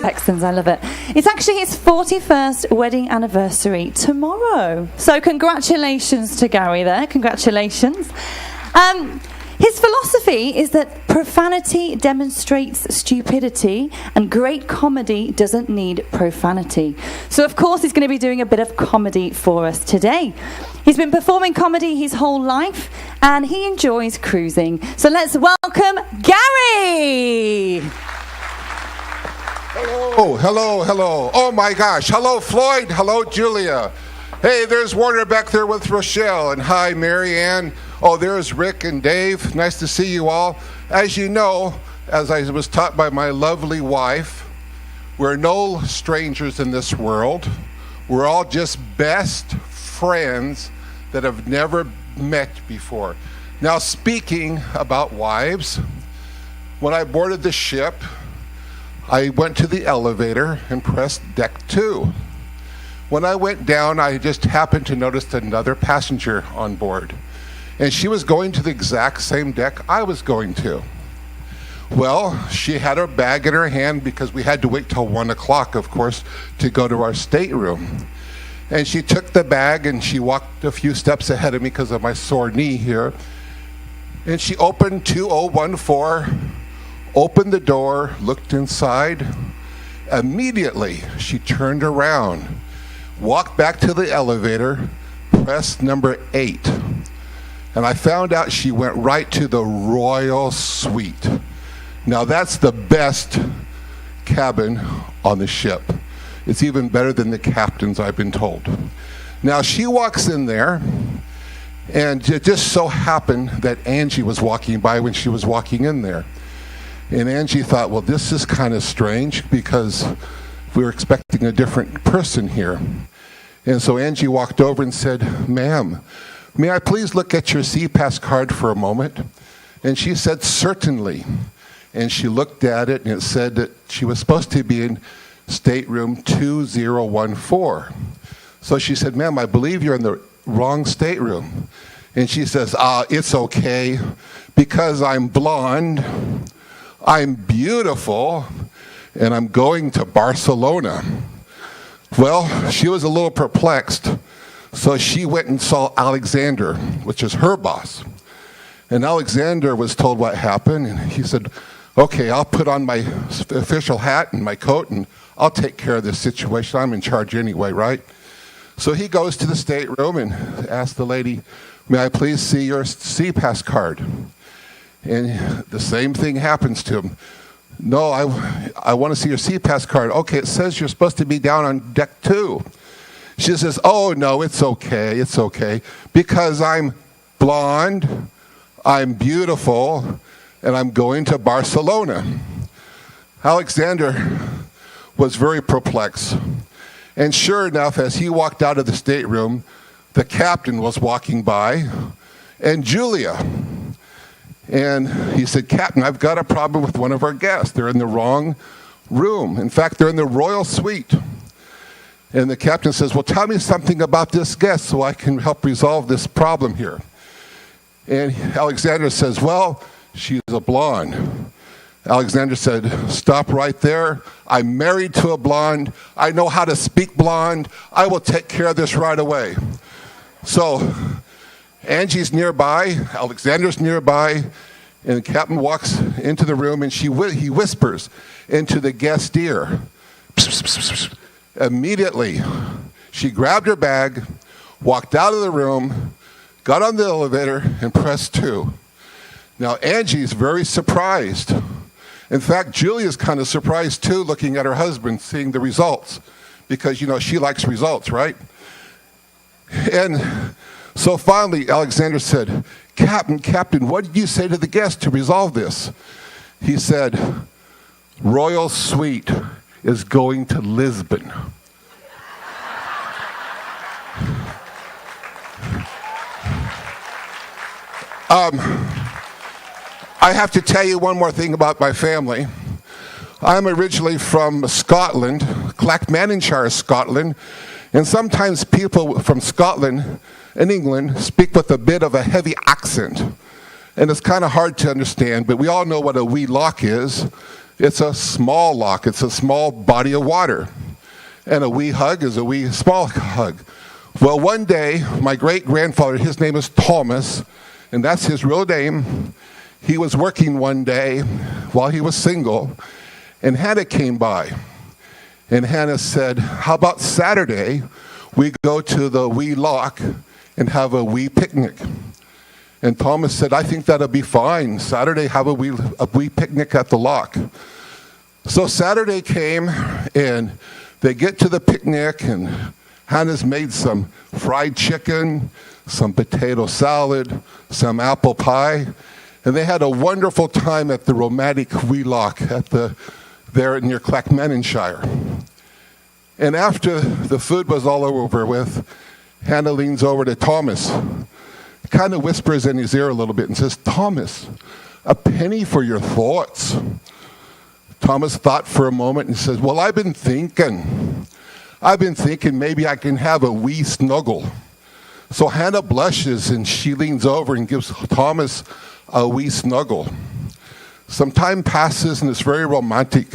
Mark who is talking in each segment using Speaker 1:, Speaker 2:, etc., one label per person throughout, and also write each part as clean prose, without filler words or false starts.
Speaker 1: Texans, I love it. It's actually his 41st wedding anniversary tomorrow. So congratulations to Gary there. Congratulations. His philosophy is that profanity demonstrates stupidity and great comedy doesn't need profanity. So of course he's going to be doing a bit of comedy for us today. He's been performing comedy his whole life and he enjoys cruising. So let's welcome Gary!
Speaker 2: Hello, hello, hello. Oh my gosh. Hello, Floyd. Hello, Julia. Hey, there's Warner back there with Rochelle. And hi, Mary Ann. Oh, there's Rick and Dave. Nice to see you all. As you know, as I was taught by my lovely wife, we're no strangers in this world. We're all just best friends that have never met before. Now, speaking about wives, when I boarded the ship, I went to the elevator and pressed deck 2. When I went down, I just happened to notice another passenger on board. And she was going to the exact same deck I was going to. Well, she had her bag in her hand because we had to wait till 1 o'clock, of course, to go to our stateroom. And she took the bag and she walked a few steps ahead of me because of my sore knee here. And she opened 2014, opened the door, looked inside. Immediately, she turned around, walked back to the elevator, pressed number 8. And I found out she went right to the Royal Suite. Now that's the best cabin on the ship. It's even better than the captain's, I've been told. Now she walks in there, and it just so happened that Angie was walking by when she was walking in there. And Angie thought, well, this is kind of strange because we were expecting a different person here. And so Angie walked over and said, ma'am, may I please look at your SeaPass card for a moment? And she said, certainly. And she looked at it, and it said that she was supposed to be in stateroom 2014. So she said, ma'am, I believe you're in the wrong stateroom. And she says, it's okay, because I'm blonde, I'm beautiful, and I'm going to Barcelona. Well, she was a little perplexed. So she went and saw Alexander, which is her boss. And Alexander was told what happened, and he said, okay, I'll put on my official hat and my coat, and I'll take care of this situation. I'm in charge anyway, right? So he goes to the stateroom and asks the lady, may I please see your SeaPass card? And the same thing happens to him. No, I want to see your SeaPass card. Okay, it says you're supposed to be down on deck 2. She says, oh, no, it's okay, because I'm blonde, I'm beautiful, and I'm going to Barcelona. Alexander was very perplexed. And sure enough, as he walked out of the stateroom, the captain was walking by, and Julia. And he said, Captain, I've got a problem with one of our guests. They're in the wrong room. In fact, they're in the Royal Suite. And the captain says, well, tell me something about this guest so I can help resolve this problem here. And Alexander says, well, she's a blonde. Alexander said, stop right there. I'm married to a blonde. I know how to speak blonde. I will take care of this right away. So Angie's nearby, Alexander's nearby, and the captain walks into the room and he whispers into the guest's ear. Psst, psst, psst, psst. Immediately, she grabbed her bag, walked out of the room, got on the elevator, and pressed 2. Now, Angie's very surprised. In fact, Julia's kind of surprised, too, looking at her husband, seeing the results. Because, she likes results, right? And so finally, Alexander said, Captain, what did you say to the guest to resolve this? He said, Royal Suite is going to Lisbon. I have to tell you one more thing about my family. I'm originally from Scotland, Clackmannanshire, Scotland. And sometimes people from Scotland and England speak with a bit of a heavy accent. And it's kind of hard to understand, but we all know what a wee loch is. It's a small loch. It's a small body of water. And a wee hug is a wee small hug. Well, one day, my great-grandfather, his name is Thomas, and that's his real name. He was working one day while he was single, and Hannah came by. And Hannah said, how about Saturday, we go to the wee loch and have a wee picnic? And Thomas said, I think that'll be fine. Saturday, have a wee picnic at the loch. So Saturday came, and they get to the picnic, and Hannah's made some fried chicken, some potato salad, some apple pie, and they had a wonderful time at the romantic wee loch there near Clackmannanshire. And after the food was all over with, Hannah leans over to Thomas, kind of whispers in his ear a little bit and says, Thomas, a penny for your thoughts. Thomas thought for a moment and says, well, I've been thinking maybe I can have a wee snuggle. So Hannah blushes and she leans over and gives Thomas a wee snuggle. Some time passes and it's very romantic.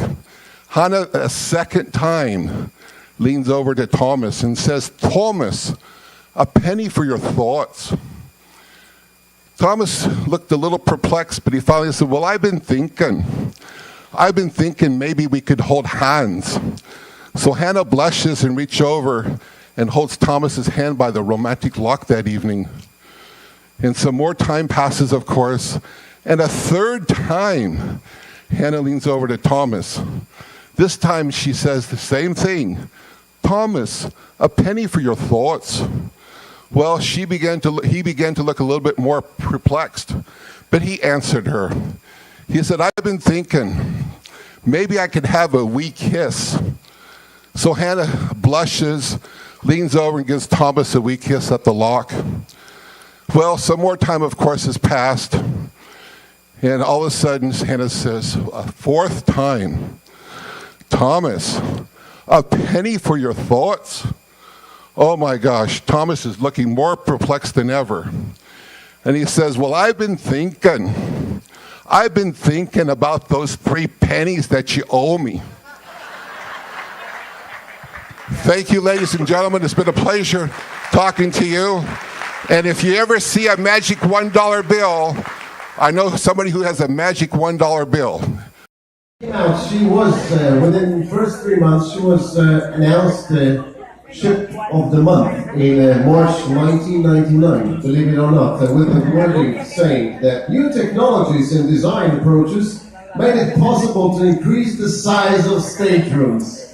Speaker 2: Hannah, a second time, leans over to Thomas and says, Thomas, a penny for your thoughts. Thomas looked a little perplexed, but he finally said, well, I've been thinking maybe we could hold hands. So Hannah blushes and reaches over and holds Thomas's hand by the romantic loch that evening. And some more time passes, of course, and a third time, Hannah leans over to Thomas. This time she says the same thing. Thomas, a penny for your thoughts. Well, he began to look a little bit more perplexed, but he answered her. He said, I've been thinking, maybe I could have a wee kiss. So Hannah blushes, leans over and gives Thomas a wee kiss at the loch. Well, some more time, of course, has passed. And all of a sudden, Hannah says, a fourth time, Thomas, a penny for your thoughts? Oh my gosh, Thomas is looking more perplexed than ever. And he says, well, I've been thinking about those 3 pennies that you owe me. Thank you, ladies and gentlemen. It's been a pleasure talking to you. And if you ever see a magic $1 bill, I know somebody who has a magic $1 bill.
Speaker 3: She was, within the first 3 months, she was announced Ship of the Month in March 1999, believe it or not, with the wording saying that new technologies and design approaches made it possible to increase the size of staterooms.